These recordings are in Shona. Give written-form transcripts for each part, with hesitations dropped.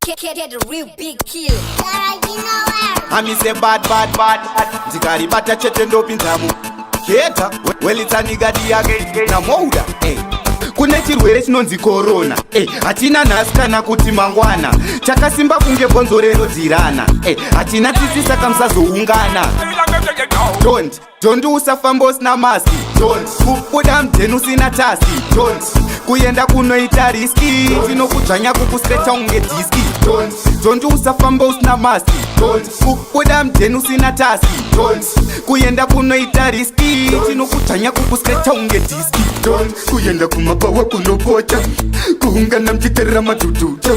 Get a real big kill. Ami say bad Jikari bata chete ndopinzamu Keta welitsanigadi yake na mouda Kune chirwere chinonzi corona hatina nhasi kana kuti mangwana chakasimba kunge bhonzo rero dzirana hatina tsitsi saka musazoungana don't usafamba usina maski kubuda mdheni usina taski kuenda kunoita riski chinokudzvanya kukusreta unge diski don't usafamba usina maski kubuda mdheni usina taski kuenda kunoita riski chinokudzvanya kukusreta unge diski kuenda kumapawa kunopocha kuungana mchiterera madhudhuta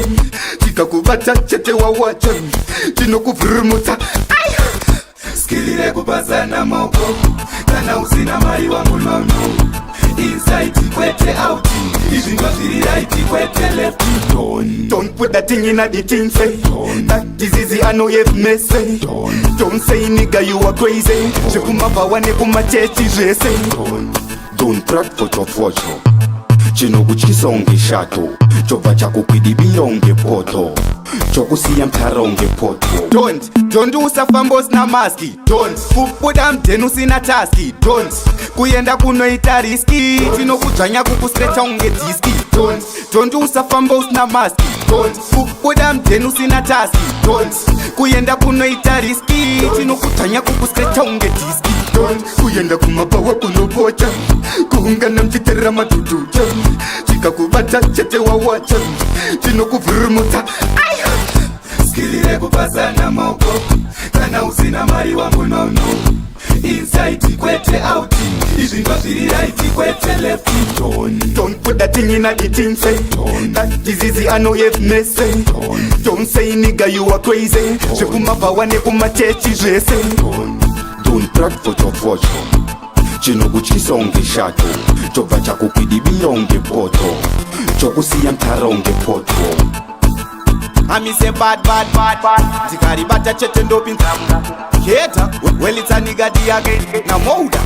chikakubata chete wawacha chinokuvhurumutsa skilire kupasana moko kana usina mai wangu nono inside kwete out izvinga zviri right kwete left don't put that thing in the thing say that disease I know you've missed don't say nigga you are crazy zvekumabhawa nekumachechi zvese don't brag for your fortune chinokutyisa unge shato chobva chakukwidibira unge poto chokusiya mtara unge poto don't usafamba usina maski kubuda mdheni usina taski kuenda kunoita riski chinokudzvanya kukusreta unge diski don't usafamba usina maski kubuda mdheni usina taski kuenda kunoita riski chinokudzvanya kukusreta unge diski kuenda kumapawa kunopocha kuungana mchiterera madhudhuta chikakubata chete wawacha chinokuvhurumutsa skilire kupasana moko kana usina mai wangu nono inside kwete out izvinga zviri right kwete left don't put that thing in the thing say that disease I know you've missed don't say nigga you are crazy zvekumabhawa nekumachechi zvese don't brag for your fortune chinokutyisa unge shato chobva chakukwidibira unge poto chokusiya mtara unge poto Ami say bad Jikari bata chete ndopinzamu Keta welitsanigadi yake na mouda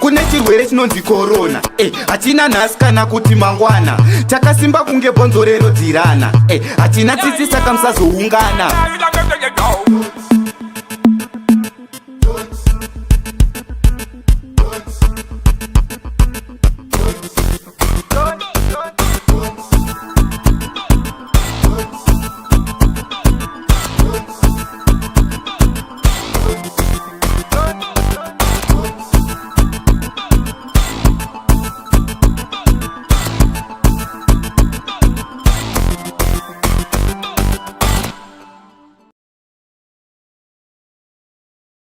Kune chirwere chinonzi corona hatina nhasi kana kuti mangwana chakasimba kunge bhonzo rero dzirana hatina tsitsi saka musazoungana